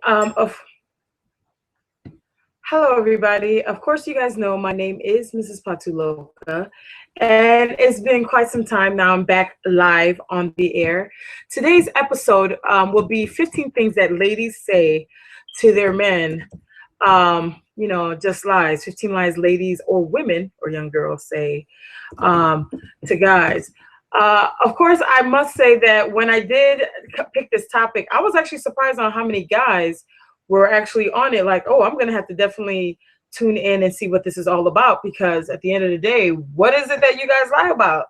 Hello, everybody. Of course, you guys know my name is Mrs. PATU LOCA, and it's been quite some time now. I'm back live on the air. Today's episode will be 15 things that ladies say to their men. Just lies. 15 lies ladies or women or young girls say to guys. Of course, I must say that when I did pick this topic, I was actually surprised on how many guys were actually on it. Like, oh, I'm going to have to definitely tune in and see what this is all about, because at the end of the day, what is it that you guys lie about?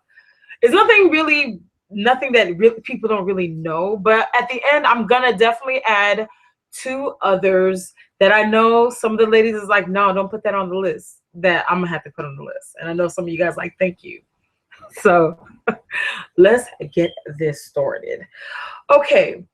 It's nothing that people don't really know. But at the end, I'm going to definitely add two others that I know some of the ladies is like, no, don't put that on the list, that I'm going to have to put on the list. And I know some of you guys like, thank you. So let's get this started. Okay.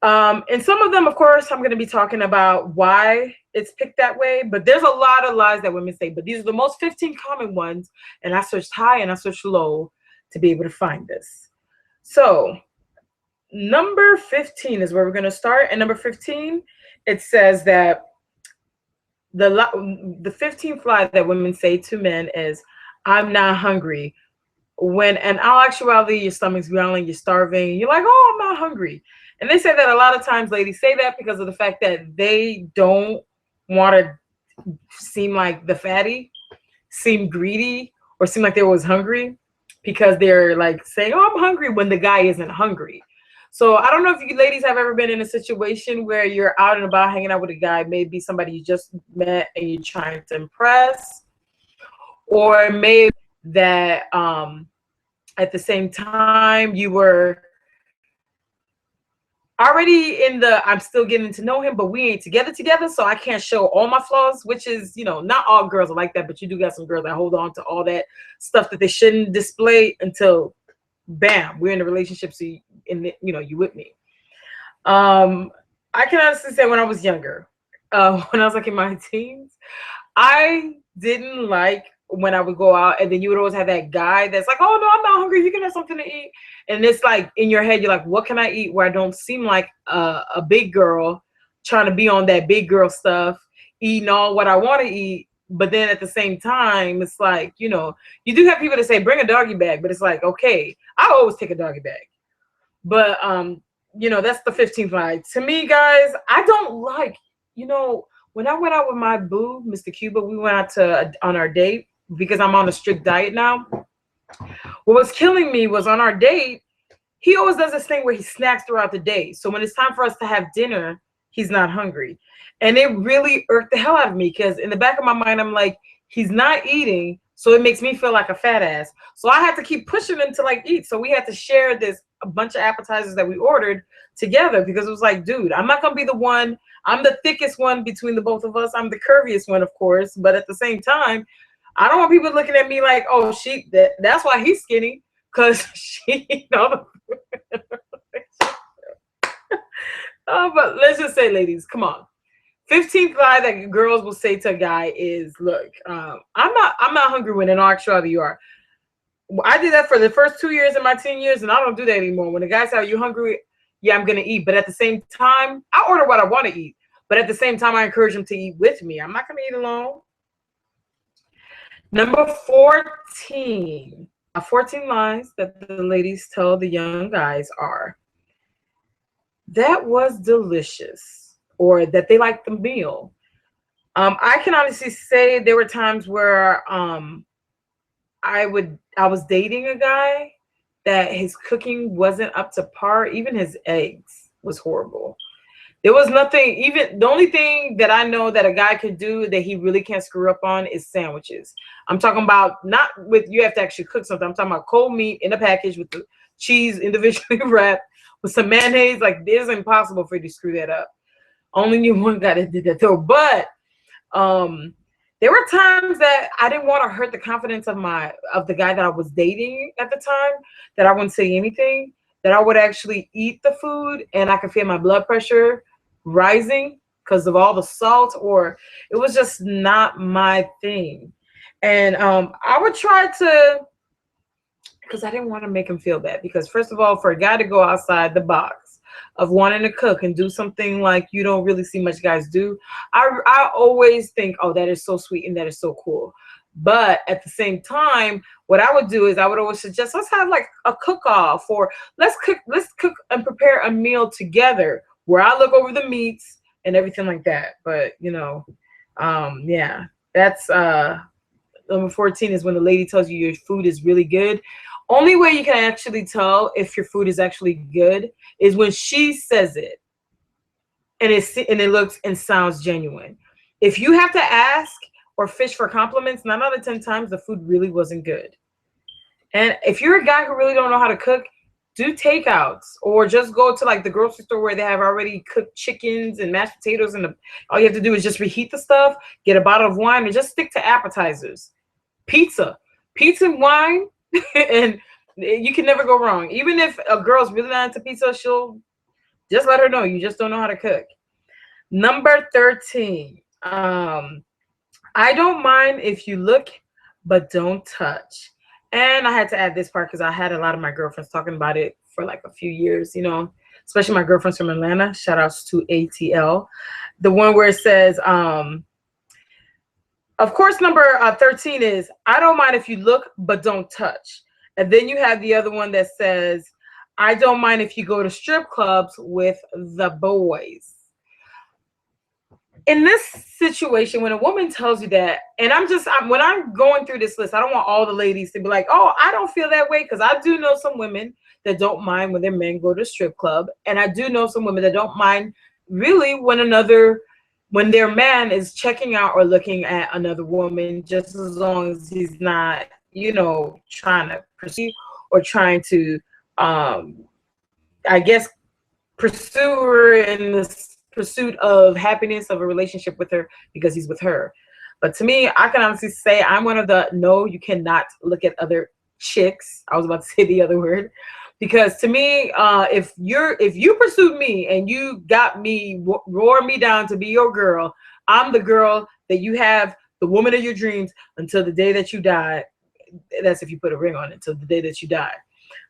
And some of them, of course, I'm going to be talking about why it's picked that way. But there's a lot of lies that women say. But these are the most 15 common ones. And I searched high and I searched low to be able to find this. So number 15 is where we're going to start. And number 15, it says that the 15th lie that women say to men is, I'm not hungry. When in all actuality, your stomach's growling, you're starving, you're like, oh, I'm not hungry. And they say that a lot of times ladies say that because of the fact that they don't want to seem like the fatty, seem greedy, or seem like they was hungry, because they're like saying, oh, I'm hungry, when the guy isn't hungry. So I don't know if you ladies have ever been in a situation where you're out and about hanging out with a guy, maybe somebody you just met and you're trying to impress, or maybe that at the same time you were already in the I'm still getting to know him, but we ain't together, so I can't show all my flaws, which is, not all girls are like that, but you do got some girls that hold on to all that stuff that they shouldn't display until bam, we're in a relationship, so you with me. I can honestly say when I was younger, when I was like in my teens, I didn't like when I would go out and then you would always have that guy that's like, oh no, I'm not hungry, you can have something to eat. And it's like in your head, you're like, what can I eat where I don't seem like a big girl trying to be on that big girl stuff, eating all what I want to eat. But then at the same time, it's like, you do have people that say, bring a doggy bag, but it's like, okay, I always take a doggy bag. But, that's the 15th lie. To me, guys, I don't like, when I went out with my boo, Mr. Cuba, we went out on our date because I'm on a strict diet now. What was killing me was on our date, he always does this thing where he snacks throughout the day. So when it's time for us to have dinner, he's not hungry. And it really irked the hell out of me because in the back of my mind, I'm like, he's not eating. So it makes me feel like a fat ass. So I had to keep pushing him to eat. So we had to share a bunch of appetizers that we ordered together because it was like, dude, I'm not going to be the one. I'm the thickest one between the both of us. I'm the curviest one, of course. But at the same time, I don't want people looking at me like, oh, that's why he's skinny, because Oh, but let's just say, ladies, come on. 15th lie that girls will say to a guy is, look, I'm not hungry, when in actuality you are. I did that for the first 2 years in my 10 years, and I don't do that anymore. When the guy says, are you hungry? Yeah, I'm going to eat. But at the same time, I order what I want to eat. But at the same time, I encourage him to eat with me. I'm not going to eat alone. Number 14. 14 lies that the ladies tell the young guys are, that was delicious, or that they liked the meal. I can honestly say there were times where I was dating a guy that his cooking wasn't up to par. Even his eggs was horrible. There was nothing, even the only thing that I know that a guy could do that he really can't screw up on is sandwiches. I'm talking about not with, you have to actually cook something. I'm talking about cold meat in a package with the cheese individually wrapped with some mayonnaise. Like, it's impossible for you to screw that up. Only knew one guy that did that though. But there were times that I didn't want to hurt the confidence of the guy that I was dating at the time, that I wouldn't say anything, that I would actually eat the food and I could feel my blood pressure rising because of all the salt, or it was just not my thing. And I would try to, because I didn't want to make him feel bad, because first of all, for a guy to go outside the box of wanting to cook and do something like you don't really see much guys do, I always think, oh, that is so sweet and that is so cool. But at the same time, what I would do is I would always suggest, let's have like a cook-off, or let's cook and prepare a meal together where I look over the meats and everything like that. But yeah, that's number 14 is when the lady tells you your food is really good. Only way you can actually tell if your food is actually good is when she says it and it looks and sounds genuine. If you have to ask or fish for compliments, 9 out of 10 times the food really wasn't good. And if you're a guy who really don't know how to cook, do takeouts, or just go to like the grocery store where they have already cooked chickens and mashed potatoes, and all you have to do is just reheat the stuff, get a bottle of wine, and just stick to appetizers. Pizza and wine, and you can never go wrong. Even if a girl's really not into pizza, she'll just let her know you just don't know how to cook. Number 13. I don't mind if you look, but don't touch. And I had to add this part because I had a lot of my girlfriends talking about it for like a few years, you know, especially my girlfriends from Atlanta. Shout outs to ATL. The one where it says, of course, number 13 is, I don't mind if you look, but don't touch. And then you have the other one that says, I don't mind if you go to strip clubs with the boys. In this situation, when a woman tells you that, and when I'm going through this list, I don't want all the ladies to be like, oh, I don't feel that way, because I do know some women that don't mind when their men go to strip club, and I do know some women that don't mind really when their man is checking out or looking at another woman, just as long as he's not, you know, trying to pursue or trying to, I guess, pursue her in this pursuit of happiness of a relationship with her because he's with her. But to me, I can honestly say I'm one of the no, you cannot look at other chicks. I was about to say the other word, because to me, if you pursued me and you got me, wore me down to be your girl, I'm the girl that you have, the woman of your dreams until the day that you die. That's if you put a ring on it, until the day that you die.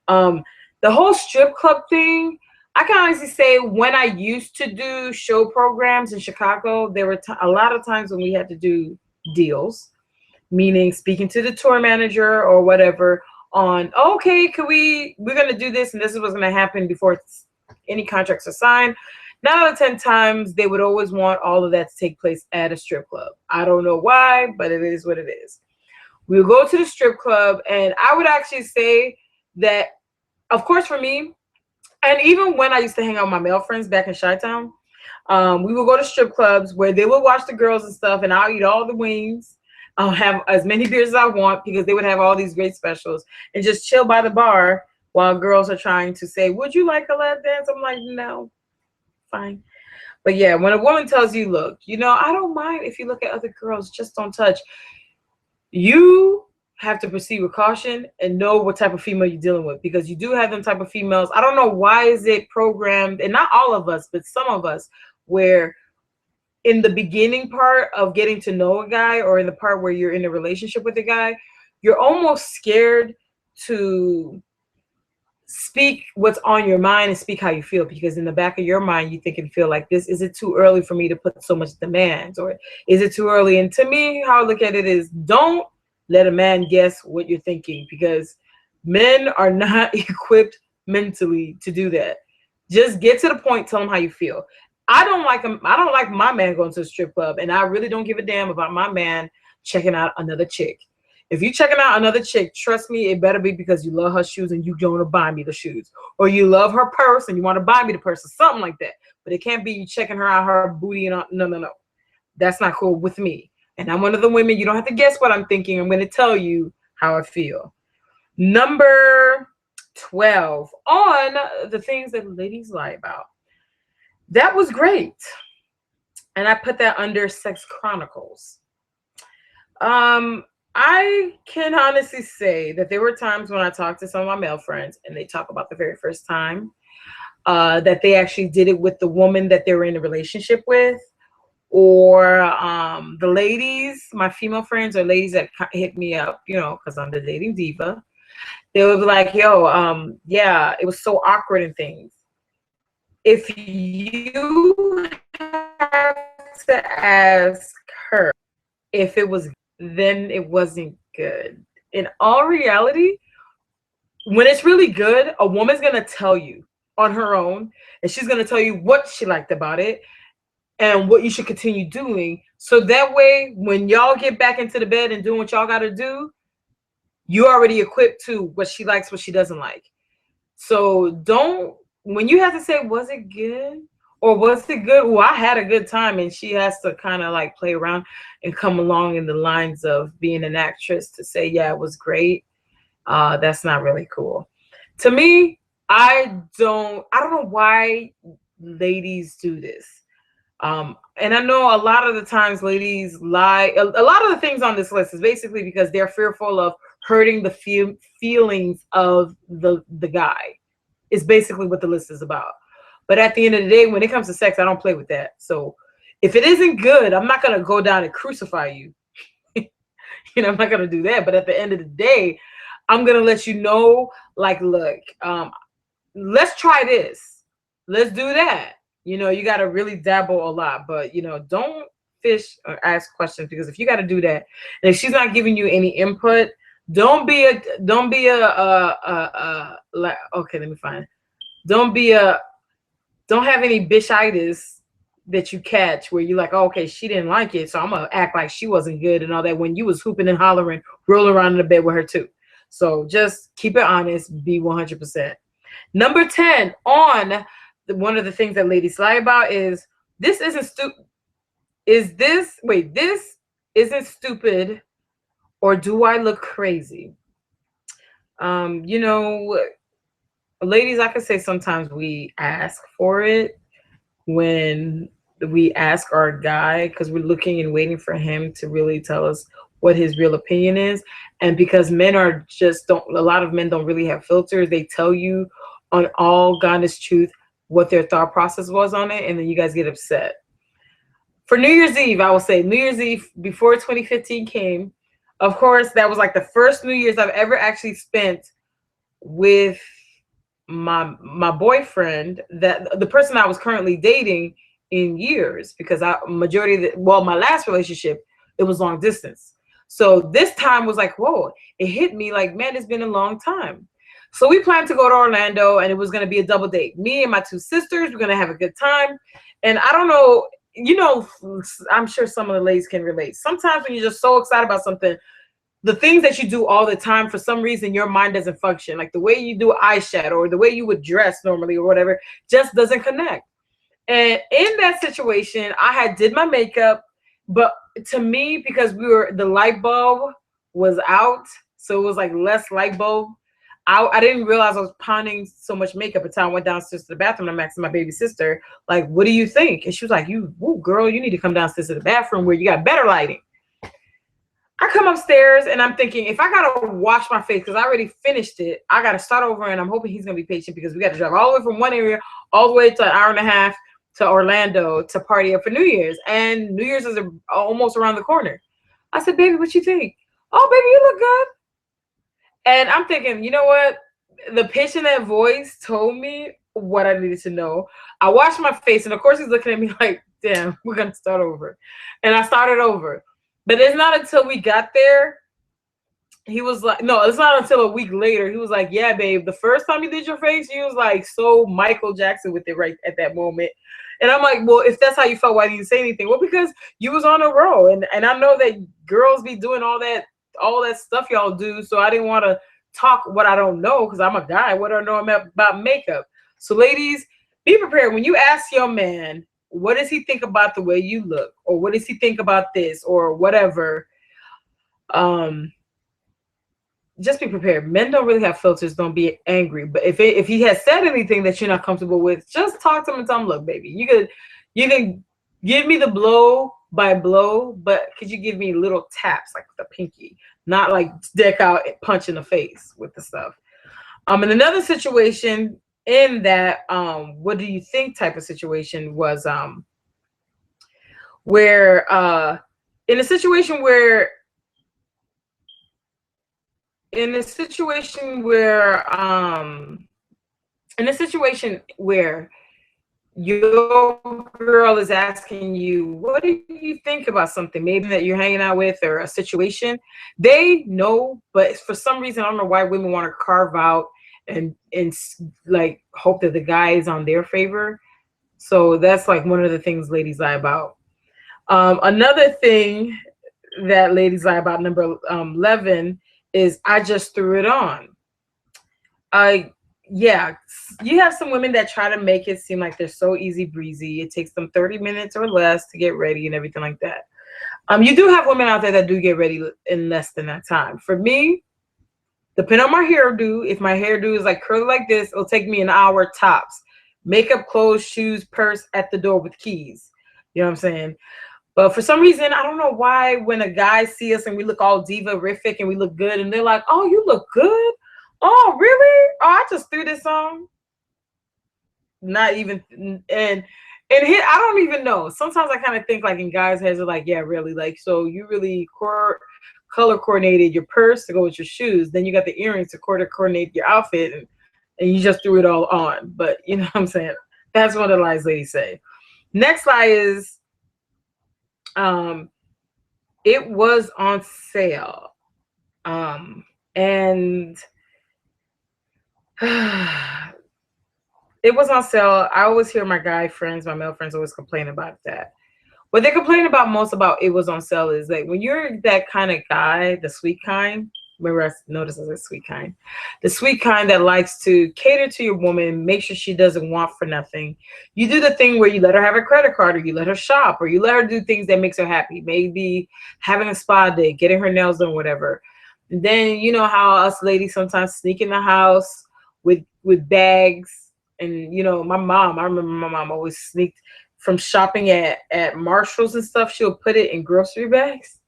The whole strip club thing, I can honestly say when I used to do show programs in Chicago, there were a lot of times when we had to do deals, meaning speaking to the tour manager or whatever on, okay, we're going to do this and this is what's going to happen before any contracts are signed. 9 out of 10 times, they would always want all of that to take place at a strip club. I don't know why, but it is what it is. We'll go to the strip club, and I would actually say that, of course, for me, and even when I used to hang out with my male friends back in Chi-Town, we would go to strip clubs where they would watch the girls and stuff, and I'll eat all the wings. I'll have as many beers as I want because they would have all these great specials, and just chill by the bar while girls are trying to say, would you like a lap dance? I'm like, no, fine. But yeah, when a woman tells you, look, you know, I don't mind if you look at other girls, just don't touch. You have to proceed with caution and know what type of female you're dealing with, because you do have them type of females. I don't know why is it programmed, and not all of us, but some of us, where in the beginning part of getting to know a guy, or in the part where you're in a relationship with a guy, you're almost scared to speak what's on your mind and speak how you feel, because in the back of your mind you think and feel like, this, is it too early for me to put so much demands, or is it too early? And to me, how I look at it is, don't let a man guess what you're thinking, because men are not equipped mentally to do that. Just get to the point, tell them how you feel. I don't like my man going to a strip club, and I really don't give a damn about my man checking out another chick. If you're checking out another chick, trust me, it better be because you love her shoes and you want to buy me the shoes, or you love her purse and you want to buy me the purse, or something like that. But it can't be you checking her out, her booty, and all. No. That's not cool with me. And I'm one of the women, you don't have to guess what I'm thinking. I'm going to tell you how I feel. Number 12, on the things that ladies lie about. That was great. And I put that under Sex Chronicles. I can honestly say that there were times when I talked to some of my male friends and they talk about the very first time that they actually did it with the woman that they were in a relationship with. Or the ladies, my female friends, or ladies that hit me up, you know, because I'm the dating diva, they would be like, yo, yeah, it was so awkward and things. if you have to ask her if it was, then it wasn't good. In all reality, when it's really good, a woman's gonna tell you on her own, and she's gonna tell you what she liked about it and what you should continue doing. So that way, when y'all get back into the bed and doing what y'all gotta do, you already equipped to what she likes, what she doesn't like. So don't, when you have to say, was it good? Or was it good? Well, I had a good time, and she has to kind of like play around and come along in the lines of being an actress to say, yeah, it was great. That's not really cool. To me, I don't know why ladies do this. And I know a lot of the times ladies lie. A lot of the things on this list is basically because they're fearful of hurting the feelings of the guy. Is basically what the list is about. But at the end of the day, when it comes to sex, I don't play with that. So if it isn't good, I'm not gonna go down and crucify you. I'm not gonna do that. But at the end of the day, I'm gonna let you know, like, look, let's try this. Let's do that. You got to really dabble a lot, but don't fish or ask questions, because if you got to do that, and if she's not giving you any input, don't be like, okay, let me find. Don't have any bitchitis that you catch where you're like, oh, okay, she didn't like it, so I'm gonna act like she wasn't good and all that, when you was hooping and hollering, rolling around in the bed with her too. So just keep it honest, be 100%. Number 10 on one of the things that ladies lie about is, this isn't stupid. This isn't stupid, or do I look crazy? Ladies, I could say sometimes we ask for it when we ask our guy, because we're looking and waiting for him to really tell us what his real opinion is. And because men are just a lot of men don't really have filters, they tell you on all honest truth what their thought process was on it, and then you guys get upset. For New Year's Eve, I will say New Year's Eve before 2015 came, of course, that was like the first New Year's I've ever actually spent with my boyfriend, that the person I was currently dating in years, because my last relationship, it was long distance. So this time was like, whoa, it hit me like, man, it's been a long time. So we planned to go to Orlando, and it was going to be a double date. Me and my two sisters, we're going to have a good time. And I don't know, I'm sure some of the ladies can relate. Sometimes when you're just so excited about something, the things that you do all the time, for some reason, your mind doesn't function. Like the way you do eyeshadow or the way you would dress normally or whatever, just doesn't connect. And in that situation, I did my makeup, but to me, because the light bulb was out, so it was like less light bulb. I didn't realize I was pounding so much makeup until I went downstairs to the bathroom. I'm asking my baby sister, like, what do you think? And she was like, girl, you need to come downstairs to the bathroom where you got better lighting. I come upstairs and I'm thinking, if I gotta wash my face because I already finished it, I gotta start over, and I'm hoping he's gonna be patient because we got to drive all the way from one area all the way to an hour and a half to Orlando to party up for New Year's, and New Year's is almost around the corner. I said, baby, what you think? Oh, baby, you look good. And I'm thinking, you know what? The pitch in that voice told me what I needed to know. I washed my face, and of course he's looking at me like, damn, we're gonna start over. And I started over. But it's not until we got there, he was like, no, it's not until a week later, he was like, yeah, babe, the first time you did your face, you was like so Michael Jackson with it right at that moment. And I'm like, well, if that's how you felt, why didn't you say anything? Well, because you was on a roll. And I know that girls be doing all that stuff y'all do. So I didn't want to talk what I don't know, because I'm a guy. What do I know about makeup? So ladies, be prepared. When you ask your man, what does he think about the way you look? Or what does he think about this? Or whatever. Just be prepared. Men don't really have filters. Don't be angry. But if he has said anything that you're not comfortable with, just talk to him and tell him, look, baby, you can give me the blow by blow, but could you give me little taps like the pinky, not like deck out and punch in the face with the stuff. And another situation in that what do you think type of situation was where in a situation where your girl is asking you, what do you think about something maybe that you're hanging out with or a situation, they know, but for some reason, I don't know why women want to carve out and like hope that the guy is on their favor. So that's like one of the things ladies lie about. Another thing that ladies lie about, number 11, is I just threw it on. Yeah, you have some women that try to make it seem like they're so easy breezy. It takes them 30 minutes or less to get ready and everything like that. You do have women out there that do get ready in less than that time. For me, depending on my hairdo, if my hairdo is like curly like this, it'll take me an hour tops. Makeup, clothes, shoes, purse at the door with keys. You know what I'm saying? But for some reason, I don't know why when a guy see us and we look all diva-rific and we look good and they're like, oh, you look good? Oh, really? Oh, I just threw this on. Not even, and here, I don't even know. Sometimes I kind of think like in guys' heads are like, yeah, really? Like, so you really color coordinated your purse to go with your shoes. Then you got the earrings to coordinate your outfit and you just threw it all on. But you know what I'm saying? That's one of the lies ladies say. Next lie is, it was on sale. And it was on sale. I always hear my guy friends, my male friends always complain about that. What they complain about most about it was on sale is like when you're that kind of guy, the sweet kind. Remember, I noticed as a sweet kind. The sweet kind that likes to cater to your woman, make sure she doesn't want for nothing. You do the thing where you let her have a credit card, or you let her shop, or you let her do things that makes her happy. Maybe having a spa day, getting her nails done, whatever. And then you know how us ladies sometimes sneak in the house with bags. And you know, my mom, I remember my mom always sneaked from shopping at Marshalls and stuff. She'll put it in grocery bags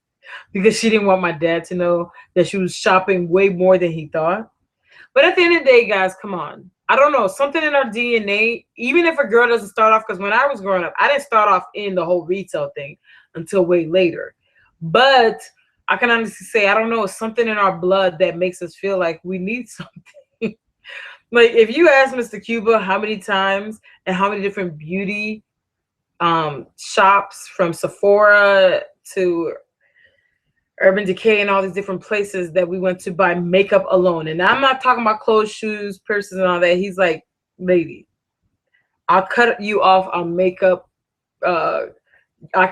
because she didn't want my dad to know that she was shopping way more than he thought. But at the end of the day, guys, come on. I don't know, something in our DNA, even if a girl doesn't start off, because when I was growing up, I didn't start off in the whole retail thing until way later. But I can honestly say, I don't know, something in our blood that makes us feel like we need something. Like if you ask Mr. Cuba how many times and how many different beauty shops, from Sephora to Urban Decay and all these different places that we went to buy makeup alone. And I'm not talking about clothes, shoes, purses, and all that. He's like, lady, I'll cut you off on makeup. I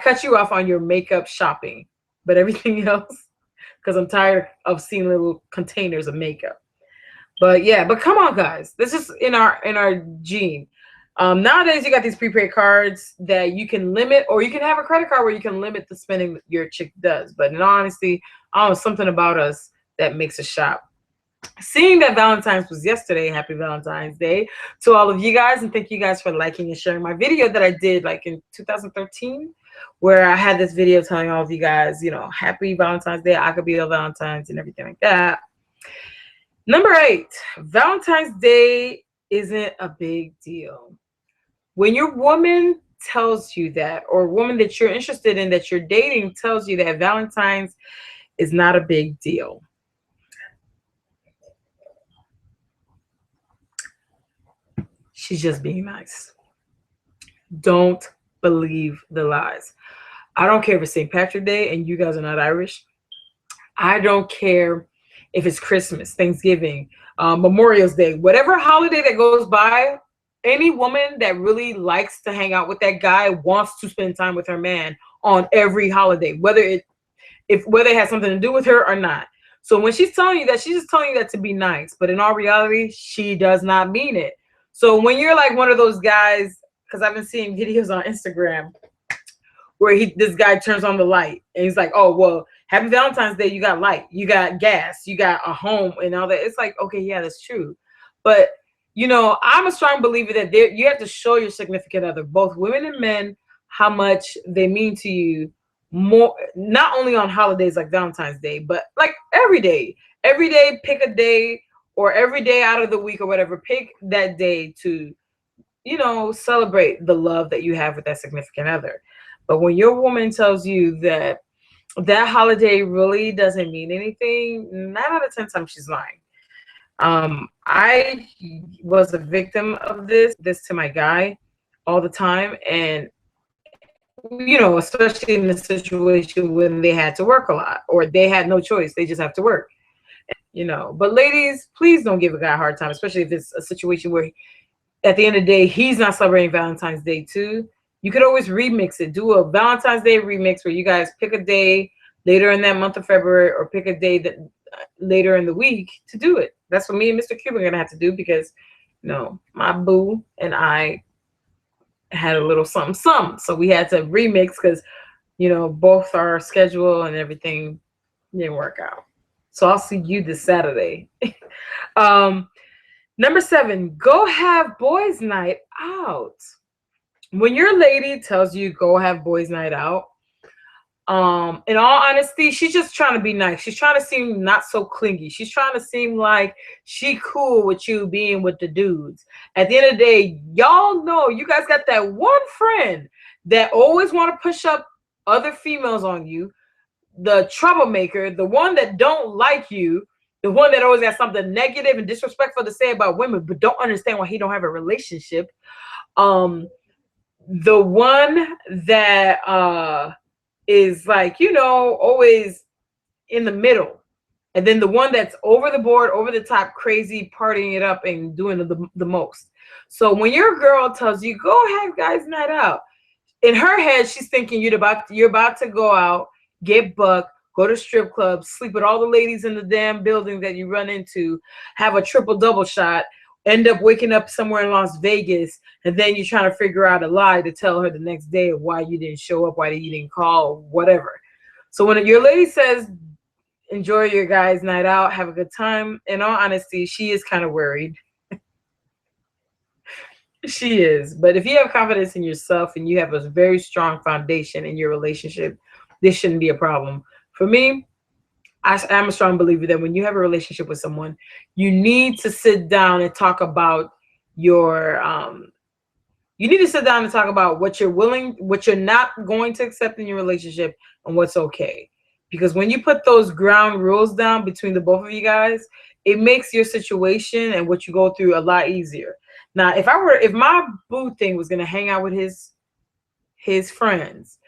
cut you off on your makeup shopping, but everything else, because I'm tired of seeing little containers of makeup. But yeah, but come on, guys. This is in our gene. Nowadays, you got these prepaid cards that you can limit, or you can have a credit card where you can limit the spending that your chick does. But in all honesty, I don't know, something about us that makes us shop. Seeing that Valentine's was yesterday, happy Valentine's Day to all of you guys, and thank you guys for liking and sharing my video that I did like in 2013, where I had this video telling all of you guys, you know, happy Valentine's Day, I could be a Valentine's and everything like that. Number 8, Valentine's Day isn't a big deal. When your woman tells you that, or a woman that you're interested in, that you're dating, tells you that Valentine's is not a big deal, she's just being nice. Don't believe the lies. I don't care if it's St. Patrick's Day and you guys are not Irish. I don't care if it's Christmas, Thanksgiving, Memorial's Day, whatever holiday that goes by. Any woman that really likes to hang out with that guy wants to spend time with her man on every holiday, whether it has something to do with her or not. So when she's telling you that, she's just telling you that to be nice. But in all reality, she does not mean it. So when you're like one of those guys, because I've been seeing videos on Instagram where this guy turns on the light and he's like, oh, well, happy Valentine's Day, you got light, you got gas, you got a home and all that. It's like, okay, yeah, that's true. But you know, I'm a strong believer that you have to show your significant other, both women and men, how much they mean to you, more, not only on holidays like Valentine's Day, but like every day. Every day, pick a day, or every day out of the week or whatever, pick that day to, you know, celebrate the love that you have with that significant other. But when your woman tells you that that holiday really doesn't mean anything, 9 out of 10 times she's lying. I was a victim of this to my guy. all the time, and especially in a situation when they had to work a lot or they had no choice, they just have to work. But ladies, please don't give a guy a hard time, especially if it's a situation where at the end of the day he's not celebrating Valentine's Day too. You could always remix it. Do a Valentine's Day remix where you guys pick a day later in that month of February, or pick a day that later in the week to do it. That's what me and Mr. Cuban are gonna have to do, because my boo and I had a little something something, so we had to remix because both our schedule and everything didn't work out. So I'll see you this Saturday. Number 7, go have boys night out. When your lady tells you go have boys night out, in all honesty, she's just trying to be nice. She's trying to seem not so clingy. She's trying to seem like she cool with you being with the dudes. At the end of the day, y'all know you guys got that one friend that always want to push up other females on you, the troublemaker, the one that don't like you, the one that always has something negative and disrespectful to say about women, but don't understand why he don't have a relationship. The one that is like, always in the middle. And then the one that's over the board, over the top, crazy, partying it up and doing the most. So when your girl tells you, go have guys night out, in her head, she's thinking you're about to go out, get bucked, go to strip clubs, sleep with all the ladies in the damn building that you run into, have a triple double shot, end up waking up somewhere in Las Vegas, and then you're trying to figure out a lie to tell her the next day of why you didn't show up, why you didn't call, whatever. So when your lady says, enjoy your guys' night out, have a good time, in all honesty, she is kind of worried. She is. But if you have confidence in yourself and you have a very strong foundation in your relationship, this shouldn't be a problem. For me, I'm a strong believer that when you have a relationship with someone, you need to sit down and talk about what you're willing, what you're not going to accept in your relationship, and what's okay. Because when you put those ground rules down between the both of you guys, it makes your situation and what you go through a lot easier. Now, if my boo thing was gonna hang out with his friends,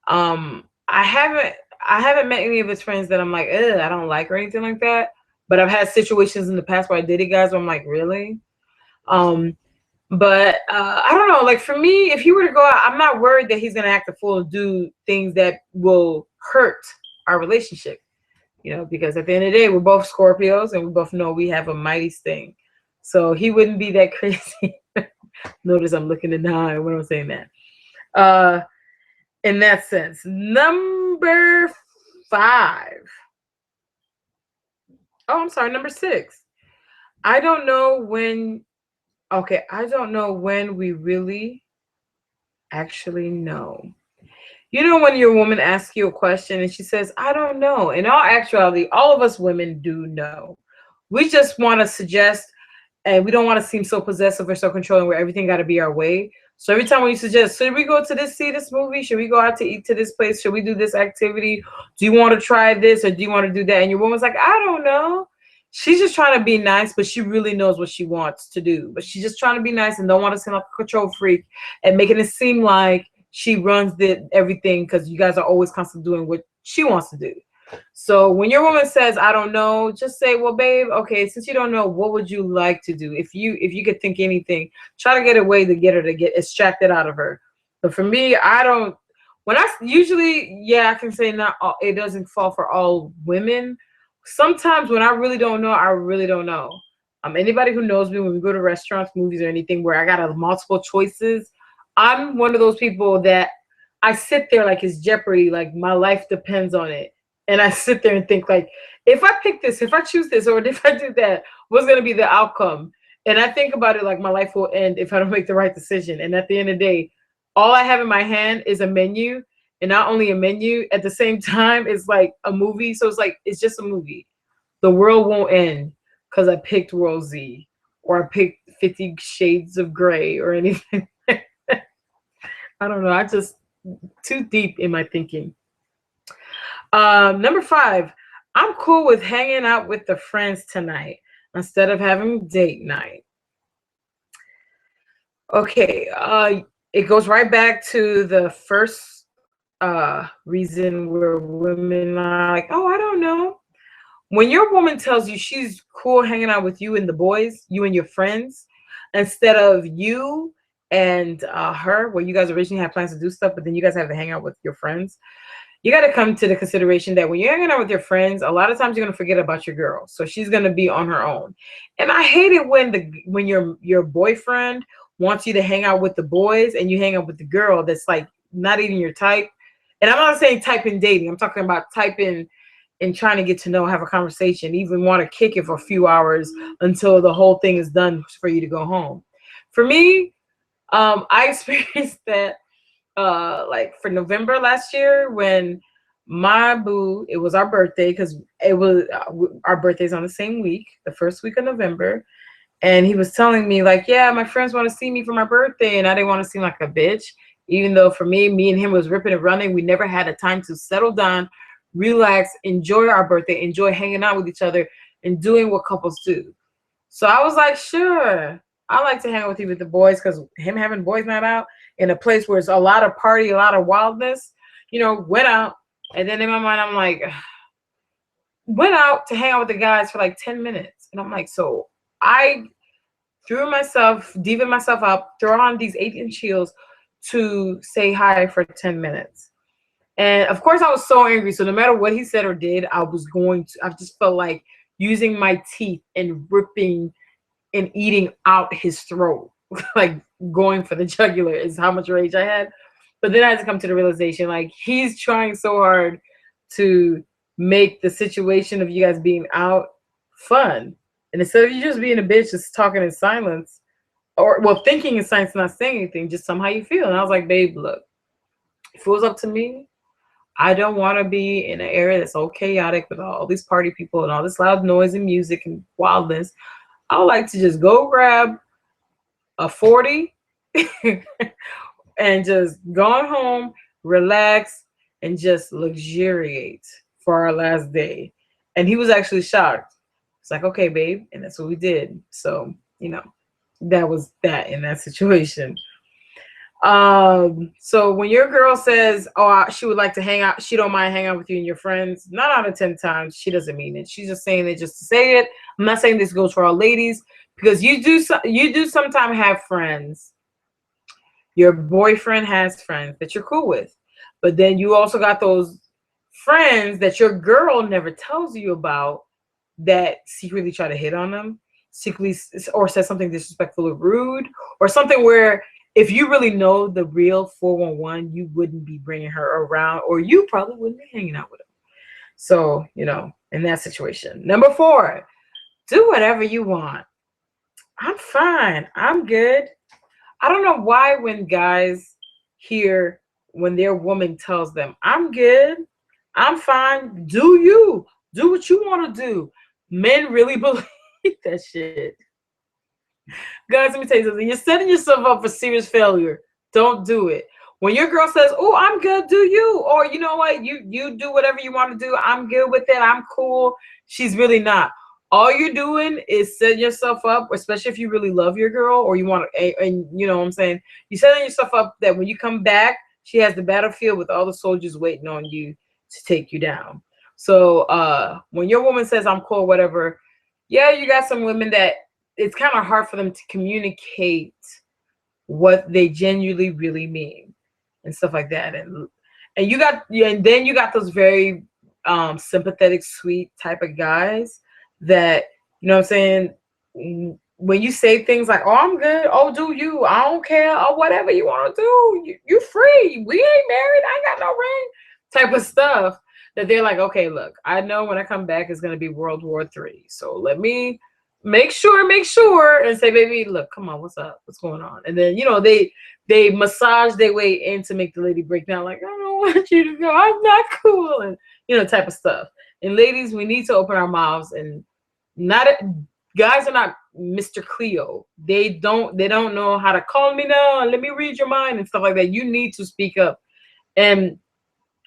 I haven't met any of his friends that I'm like, I don't like or anything like that. But I've had situations in the past where I dated guys where I'm like, really? But I don't know. Like for me, if he were to go out, I'm not worried that he's gonna act a fool and do things that will hurt our relationship. Because at the end of the day, we're both Scorpios and we both know we have a mighty sting. So he wouldn't be that crazy. Notice I'm looking in the eye when I'm saying that. In that sense. Number 5. Oh, I'm sorry. Number 6. I don't know when we really actually know. When your woman asks you a question and she says, I don't know. In all actuality, all of us women do know. We just want to suggest, and we don't want to seem so possessive or so controlling where everything got to be our way. So every time when you suggest, should we go to see this movie? Should we go out to eat to this place? Should we do this activity? Do you want to try this or do you want to do that? And your woman's like, I don't know. She's just trying to be nice, but she really knows what she wants to do. But she's just trying to be nice and don't want to seem like a control freak and making it seem like she runs everything because you guys are always constantly doing what she wants to do. So when your woman says, I don't know, just say, well, babe, okay, since you don't know, what would you like to do? If you could think anything, try to get a way to get her to get extracted out of her. But for me, I can say not all, it doesn't fall for all women. Sometimes when I really don't know, I really don't know. Anybody who knows me, when we go to restaurants, movies, or anything where I got multiple choices, I'm one of those people that I sit there like it's Jeopardy, like my life depends on it. And I sit there and think like, if I pick this, if I choose this, or if I do that, what's going to be the outcome? And I think about it like my life will end if I don't make the right decision. And at the end of the day, all I have in my hand is a menu. And not only a menu, at the same time, it's like a movie. So it's just a movie. The world won't end because I picked World Z or I picked 50 Shades of Grey or anything. I don't know. I just too deep in my thinking. Number 5, I'm cool with hanging out with the friends tonight instead of having date night. Okay. it goes right back to the first reason where women are like, oh, I don't know. When your woman tells you she's cool hanging out with you and the boys, you and your friends, instead of you and her, where you guys originally had plans to do stuff, but then you guys have to hang out with your friends, you got to come to the consideration that when you're hanging out with your friends, a lot of times you're going to forget about your girl. So she's going to be on her own. And I hate it when your boyfriend wants you to hang out with the boys and you hang out with the girl that's like not even your type. And I'm not saying type in dating. I'm talking about type in and trying to get to know, have a conversation, even want to kick it for a few hours until the whole thing is done for you to go home. For me, I experienced that like for November last year when my boo, it was our birthday because it was our birthdays on the same week, the first week of November. And he was telling me like, yeah, my friends want to see me for my birthday. And I didn't want to seem like a bitch, even though for me and him was ripping and running. We never had a time to settle down, relax, enjoy our birthday, enjoy hanging out with each other and doing what couples do. So I was like, sure, I like to hang out with you with the boys because him having boys night out in a place where it's a lot of party, a lot of wildness, went out. And then in my mind, I'm like, went out to hang out with the guys for like 10 minutes. And I'm like, so I divvied myself up, throw on these 8-inch heels to say hi for 10 minutes. And of course I was so angry. So no matter what he said or did, I just felt like using my teeth and ripping and eating out his throat, like going for the jugular is how much rage I had. But then I had to come to the realization, like, he's trying so hard to make the situation of you guys being out fun. And instead of you just being a bitch, just talking in silence, or, well, thinking in silence, not saying anything, just somehow you feel. And I was like, babe, look, if it was up to me, I don't want to be in an area that's so chaotic with all these party people and all this loud noise and music and wildness. I would like to just go grab a 40 and just go home, relax, and just luxuriate for our last day. And he was actually shocked. It's like, okay, babe. And that's what we did. So, that was that in that situation. So when your girl says, oh, she would like to hang out, she don't mind hanging out with you and your friends, 9 out of 10 times she doesn't mean it. She's just saying it just to say it. I'm not saying this goes for all ladies, because you do sometimes have friends. Your boyfriend has friends that you're cool with, but then you also got those friends that your girl never tells you about that secretly try to hit on them, secretly, or says something disrespectful or rude, or something where if you really know the real 411, you wouldn't be bringing her around, or you probably wouldn't be hanging out with him. So, in that situation. Number 4, do whatever you want. I'm fine. I'm good. I don't know why when guys hear when their woman tells them, I'm good, I'm fine, do what you want to do. Men really believe that shit. Guys, let me tell you something. You're setting yourself up for serious failure. Don't do it. When your girl says, oh, I'm good, do you? Or you know what? You do whatever you want to do. I'm good with it. I'm cool. She's really not. All you're doing is setting yourself up, especially if you really love your girl or you want to, and you know what I'm saying? You're setting yourself up that when you come back, she has the battlefield with all the soldiers waiting on you to take you down. So when your woman says, I'm cool, whatever, yeah, you got some women that it's kind of hard for them to communicate what they genuinely really mean and stuff like that. And then you got those very sympathetic, sweet type of guys that, you know what I'm saying, when you say things like, oh, I'm good, oh, do you, I don't care, or whatever you want to do, you free, we ain't married, I ain't got no ring, type of stuff, that they're like, okay, look, I know when I come back it's going to be World War III, so let me make sure, and say, baby, look, come on, what's up, what's going on? And then, they massage their way in to make the lady break down, like, I don't want you to go, I'm not cool, and type of stuff. And ladies, we need to open our mouths, and guys are not Mr. Cleo. They don't know how to call me now and let me read your mind and stuff like that. You need to speak up and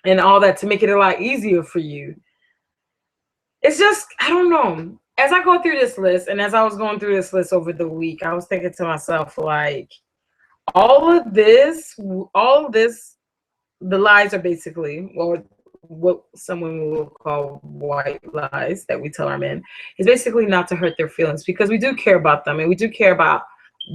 all that to make it a lot easier for you. It's just, I don't know. As I go through this list, and as I was going through this list over the week, I was thinking to myself, like, all of this, the lies are basically, or what someone will call white lies that we tell our men, is basically not to hurt their feelings, because we do care about them and we do care about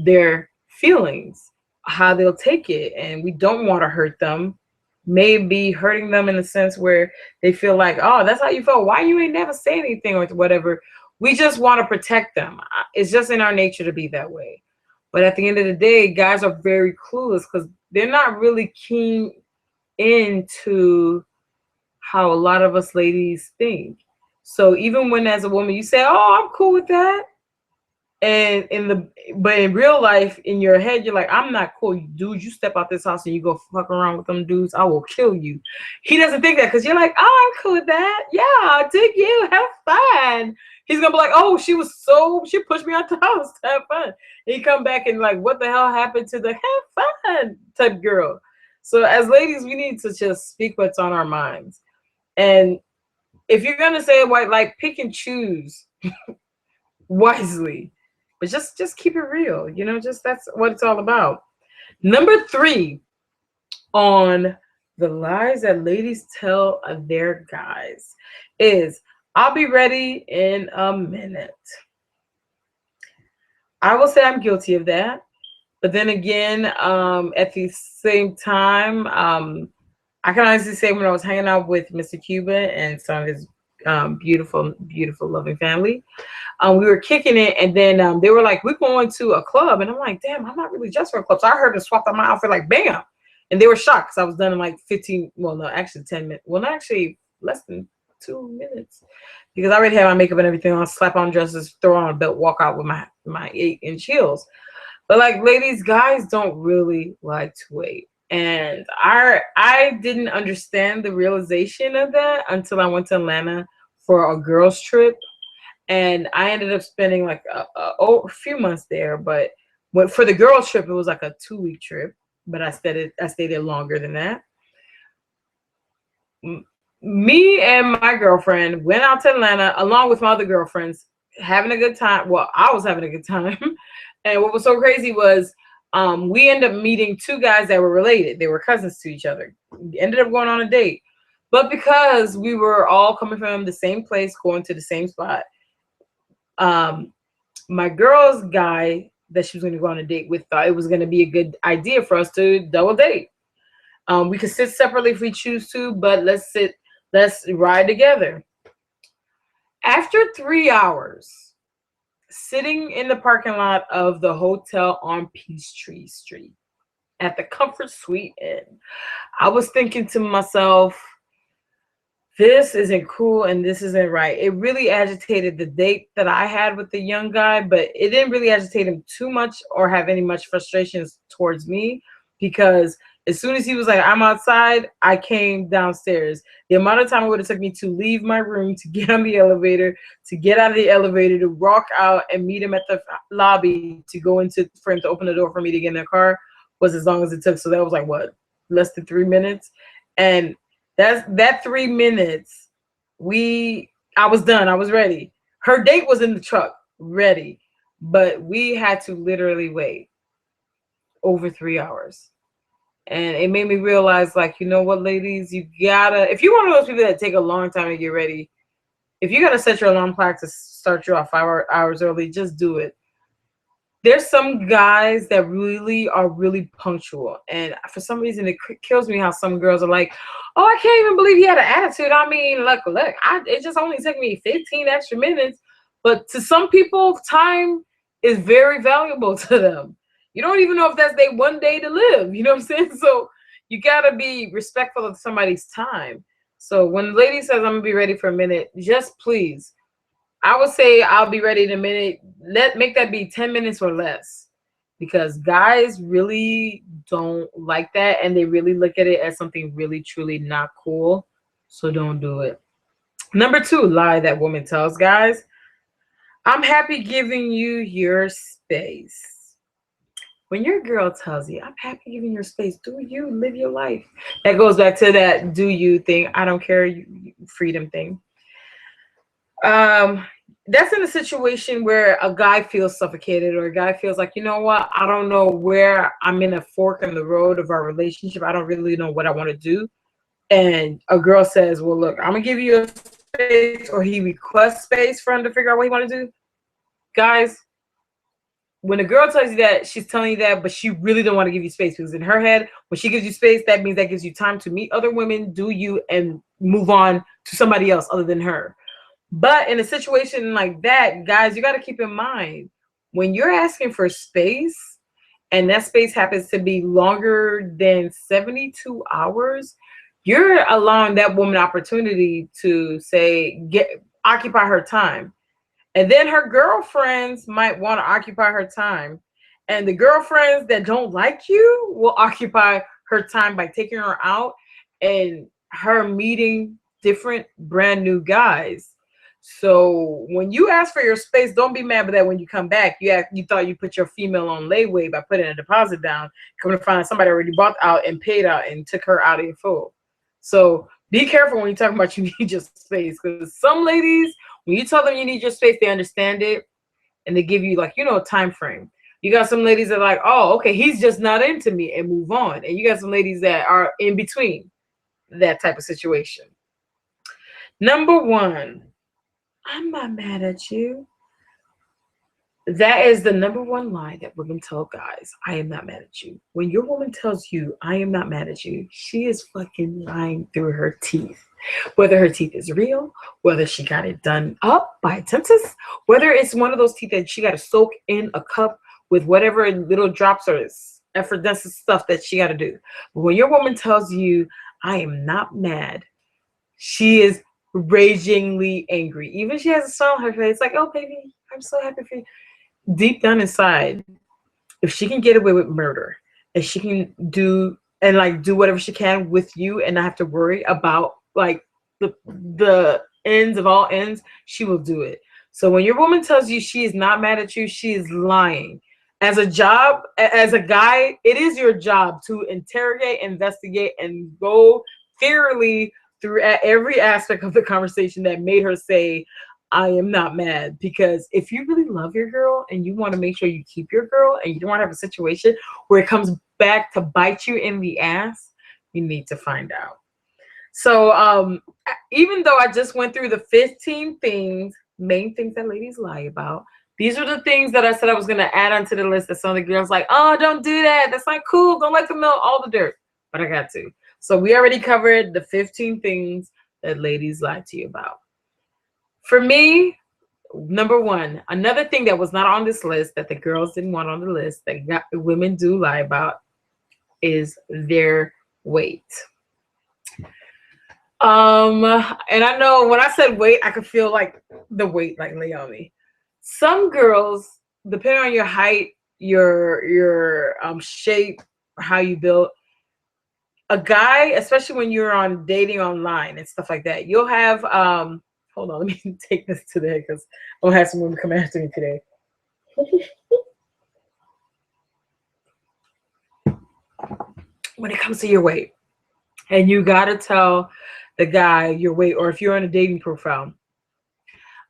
their feelings, how they'll take it, and we don't want to hurt them. Maybe hurting them in a sense where they feel like, oh, that's how you felt, why you ain't never say anything, or whatever. We just want to protect them. It's just in our nature to be that way. But at the end of the day, guys are very clueless because they're not really keen into how a lot of us ladies think. So even when as a woman you say, "Oh, I'm cool with that," and but in real life, in your head, you're like, "I'm not cool, dude. You step out this house and you go fuck around with them dudes, I will kill you." He doesn't think that because you're like, "Oh, I'm cool with that. Yeah, dig you. Have fun." He's gonna be like, "Oh, she pushed me out the house to have fun." And he come back and like, "What the hell happened to the have fun type girl?" So as ladies, we need to just speak what's on our minds. And if you're gonna say white, like, pick and choose wisely, but just keep it real. Just that's what it's all about. Number 3 on the lies that ladies tell their guys is, "I'll be ready in a minute." I will say I'm guilty of that, but then again, at the same time, I can honestly say when I was hanging out with Mr. Cuba and some of his beautiful, beautiful, loving family, we were kicking it, and then they were like, "We're going to a club," and I'm like, "Damn, I'm not really dressed for a club." So I heard them swap out my outfit like bam, and they were shocked because I was done in like 15. Well, no, actually 10 minutes. Well, not actually less than 2 minutes, because I already had my makeup and everything on, slap on dresses, throw on a belt, walk out with my 8-inch heels. But like ladies, guys don't really like to wait. And I didn't understand the realization of that until I went to Atlanta for a girls trip, and I ended up spending like a few months there. But for the girls trip, it was like a 2-week trip, but I stayed there longer than that. Me and my girlfriend went out to Atlanta along with my other girlfriends, having a good time. Well, I was having a good time. And what was so crazy was we ended up meeting 2 guys that were related. They were cousins to each other. We ended up going on a date. But because we were all coming from the same place, going to the same spot, my girl's guy that she was going to go on a date with thought it was going to be a good idea for us to double date. We could sit separately if we choose to, but let's ride together. After 3 hours sitting in the parking lot of the hotel on Peachtree Street at the Comfort Suite Inn, I was thinking to myself, this isn't cool and this isn't right. It really agitated the date that I had with the young guy, but it didn't really agitate him too much or have any much frustrations towards me, because as soon as he was like, "I'm outside," I came downstairs. The amount of time it would have took me to leave my room, to get on the elevator, to get out of the elevator, to walk out and meet him at the lobby, to go into for him to open the door for me to get in the car, was as long as it took. So that was like, what, less than 3 minutes? And that 3 minutes, I was done. I was ready. Her date was in the truck, ready, but we had to literally wait over 3 hours. And it made me realize, like, you know what, ladies, you gotta, if you're one of those people that take a long time to get ready, if you gotta set your alarm clock to start you off 5 hours early, just do it. There's some guys that really are really punctual, and for some reason it kills me how some girls are like, "Oh, I can't even believe he had an attitude. I mean, look, it just only took me 15 extra minutes." But to some people, time is very valuable to them. You don't even know if that's their one day to live. You know what I'm saying? So you gotta be respectful of somebody's time. So when the lady says, "I'm gonna be ready for a minute," just please, I would say, "I'll be ready in a minute." Make that be 10 minutes or less, because guys really don't like that, and they really look at it as something really truly not cool. So don't do it. Number 2 lie that woman tells guys: "I'm happy giving you your space." When your girl tells you, "I'm happy giving your space," do you live your life? That goes back to that do you thing. I don't care, freedom thing. that's in a situation where a guy feels suffocated, or a guy feels like, you know what, I don't know where I'm in a fork in the road of our relationship. I don't really know what I want to do. And a girl says, well, look, I'm going to give you a space, or he requests space for him to figure out what he want to do. Guys, when a girl tells you that, she's telling you that, but she really don't want to give you space, because in her head, when she gives you space, that means that gives you time to meet other women, do you, and move on to somebody else other than her. But in a situation like that, guys, you got to keep in mind, when you're asking for space and that space happens to be longer than 72 hours, you're allowing that woman opportunity to say, occupy her time. And then her girlfriends might want to occupy her time. And the girlfriends that don't like you will occupy her time by taking her out and her meeting different brand new guys. So when you ask for your space, don't be mad, but that when you come back, you thought you put your female on layaway by putting a deposit down, coming to find somebody already bought out and paid out and took her out in full. So be careful when you talk about you need your space, because some ladies, when you tell them you need your space, they understand it and they give you, like, you know, a time frame. You got some ladies that are like, oh, okay, he's just not into me, and move on. And you got some ladies that are in between that type of situation. Number one, I'm not mad at you. That is the number one lie that women tell guys. I am not mad at you. When your woman tells you, I am not mad at you, she is fucking lying through her teeth. Whether her teeth is real, whether she got it done up by a dentist, whether it's one of those teeth that she got to soak in a cup with whatever little drops or effervescent stuff that she got to do. But when your woman tells you, I am not mad, she is ragingly angry. Even she has a smile on her face, like, oh, baby, I'm so happy for you. Deep down inside, if she can get away with murder, and she can do whatever she can with you and not have to worry about like the ends of all ends, she will do it. So when your woman tells you she is not mad at you, she is lying. As a job, as a guy, it is your job to interrogate, investigate, and go thoroughly through every aspect of the conversation that made her say, I am not mad. Because if you really love your girl and you want to make sure you keep your girl and you don't want to have a situation where it comes back to bite you in the ass, you need to find out. So even though I just went through the 15 main things that ladies lie about, these are the things that I said I was going to add onto the list that some of the girls like, oh, don't do that. That's not cool. Don't let them know all the dirt. But I got to. So we already covered the 15 things that ladies lie to you about. For me, number one, another thing that was not on this list that the girls didn't want on the list that women do lie about is their weight. And I know when I said weight, I could feel like the weight like lay on me. Some girls, depending on your height, your shape, how you build, a guy, especially when you're on dating online and stuff like that, you'll have hold on, let me take this today because I'm gonna have some women come after me today. When it comes to your weight, and you gotta tell the guy your weight, or if you're on a dating profile.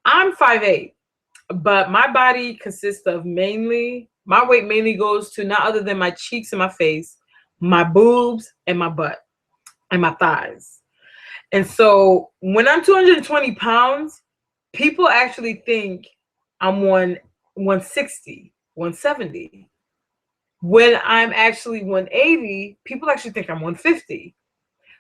I'm 5'8", but my body consists of my weight mainly goes to not other than my cheeks and my face, my boobs and my butt and my thighs. And so when I'm 220 pounds, people actually think I'm 160, 170. When I'm actually 180, people actually think I'm 150.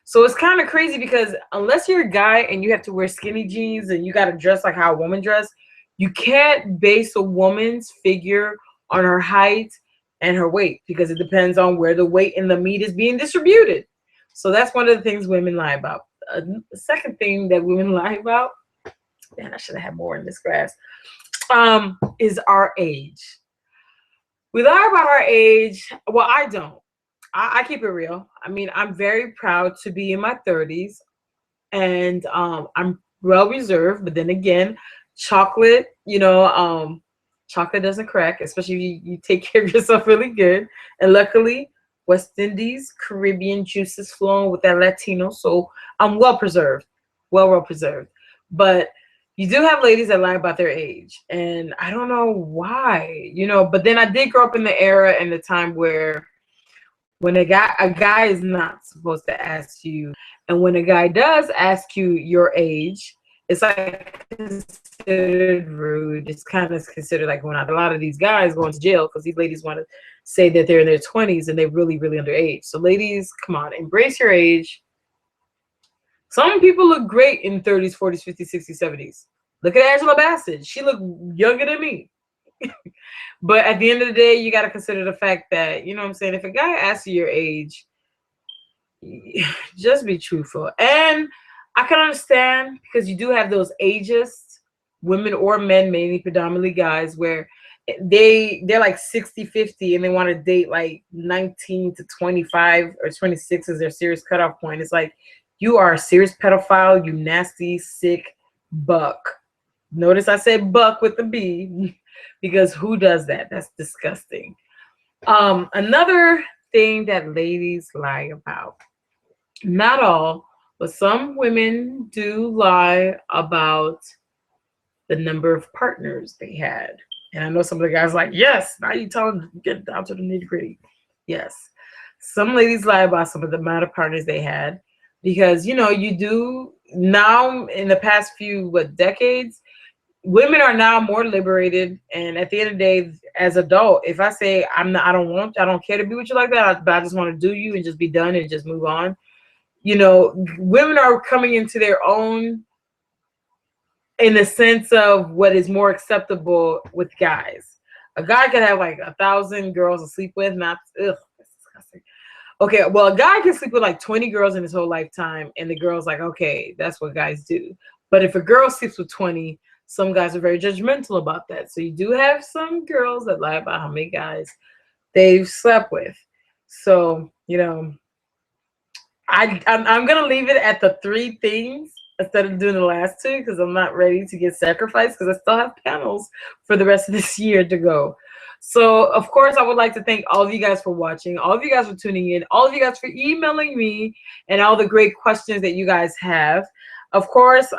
So it's kind of crazy because unless you're a guy and you have to wear skinny jeans and you got to dress like how a woman dress, you can't base a woman's figure on her height and her weight, because it depends on where the weight and the meat is being distributed. So that's one of the things women lie about. The second thing that women lie about, man, I should have had more in this class, is our age. We lie about our age. Well, I don't. I keep it real. I mean, I'm very proud to be in my 30s, and I'm well reserved. But then again, chocolate, chocolate doesn't crack, especially if you take care of yourself really good. And luckily, West Indies, Caribbean juices flowing with that Latino, so I'm well preserved, well preserved. But you do have ladies that lie about their age, and I don't know why, but then I did grow up in the era and the time where when a guy is not supposed to ask you, and when a guy does ask you your age, it's like considered rude. It's kind of considered like when a lot of these guys going to jail because these ladies want to say that they're in their 20s and they're really, really underage. So ladies, come on, embrace your age. Some people look great in 30s, 40s, 50s, 60s, 70s. Look at Angela Bassett. She looked younger than me. But at the end of the day, you got to consider the fact that, you know what I'm saying, if a guy asks you your age, just be truthful. And I can understand because you do have those ageist women or men, mainly predominantly guys, where they're like 60, 50 and they want to date like 19 to 25 or 26 as their serious cutoff point. It's like, you are a serious pedophile, you nasty, sick buck. Notice I said buck with the B because who does that? That's disgusting. Another thing that ladies lie about. Not all, but some women do lie about the number of partners they had. And I know some of the guys like, yes, now you telling them, get down to the nitty gritty. Yes. Some ladies lie about some of the amount of partners they had because, you do now in the past few decades, women are now more liberated. And at the end of the day, as adult, if I say I don't care to be with you like that, but I just want to do you and just be done and just move on. Women are coming into their own in the sense of what is more acceptable with guys. A guy could have like 1,000 girls to sleep with, not ugh, that's disgusting. Okay, well, a guy can sleep with like 20 girls in his whole lifetime, and the girl's like, okay, that's what guys do. But if a girl sleeps with 20, some guys are very judgmental about that. So you do have some girls that lie about how many guys they've slept with. So, I'm gonna leave it at the 3 things instead of doing the last 2 because I'm not ready to get sacrificed because I still have panels for the rest of this year to go. So of course I would like to thank all of you guys for watching, all of you guys for tuning in, all of you guys for emailing me and all the great questions that you guys have. Of course,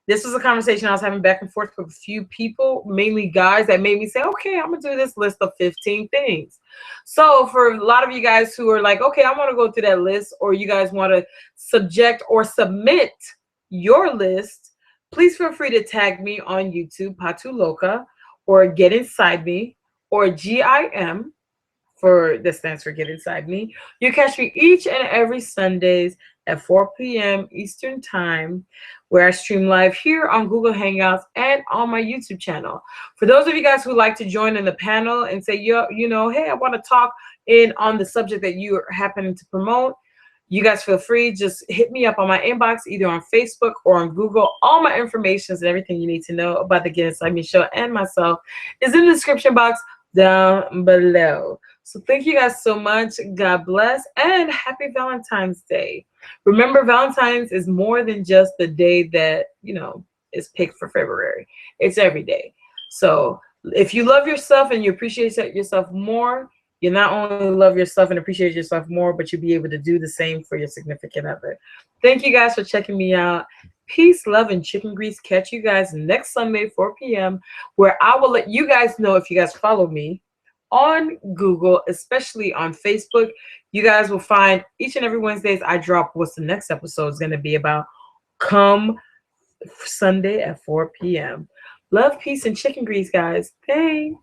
this was a conversation I was having back and forth with a few people, mainly guys, that made me say, okay, I'm gonna do this list of 15 things. So for a lot of you guys who are like, okay, I want to go through that list, or you guys want to subject or submit your list, please feel free to tag me on YouTube, PATU LOCA, or Get Inside Me, or G.I.M, that stands for Get Inside Me. You catch me each and every Sundays at 4 p.m. Eastern Time, where I stream live here on Google Hangouts and on my YouTube channel. For those of you guys who like to join in the panel and say, hey, I want to talk in on the subject that you are happening to promote, you guys feel free. Just hit me up on my inbox, either on Facebook or on Google. All my information and everything you need to know about the Get Inside Me show and myself is in the description box down below. So thank you guys so much. God bless and happy Valentine's Day. Remember, Valentine's is more than just the day that, is picked for February. It's every day. So if you love yourself and you appreciate yourself more, you not only love yourself and appreciate yourself more, but you'll be able to do the same for your significant other. Thank you guys for checking me out. Peace, love, and chicken grease. Catch you guys next Sunday, 4 p.m., where I will let you guys know if you guys follow me on Google, especially on Facebook. You guys will find each and every Wednesdays I drop what's the next episode is going to be about. Come Sunday at 4 p.m. Love, peace, and chicken grease, guys. Thanks.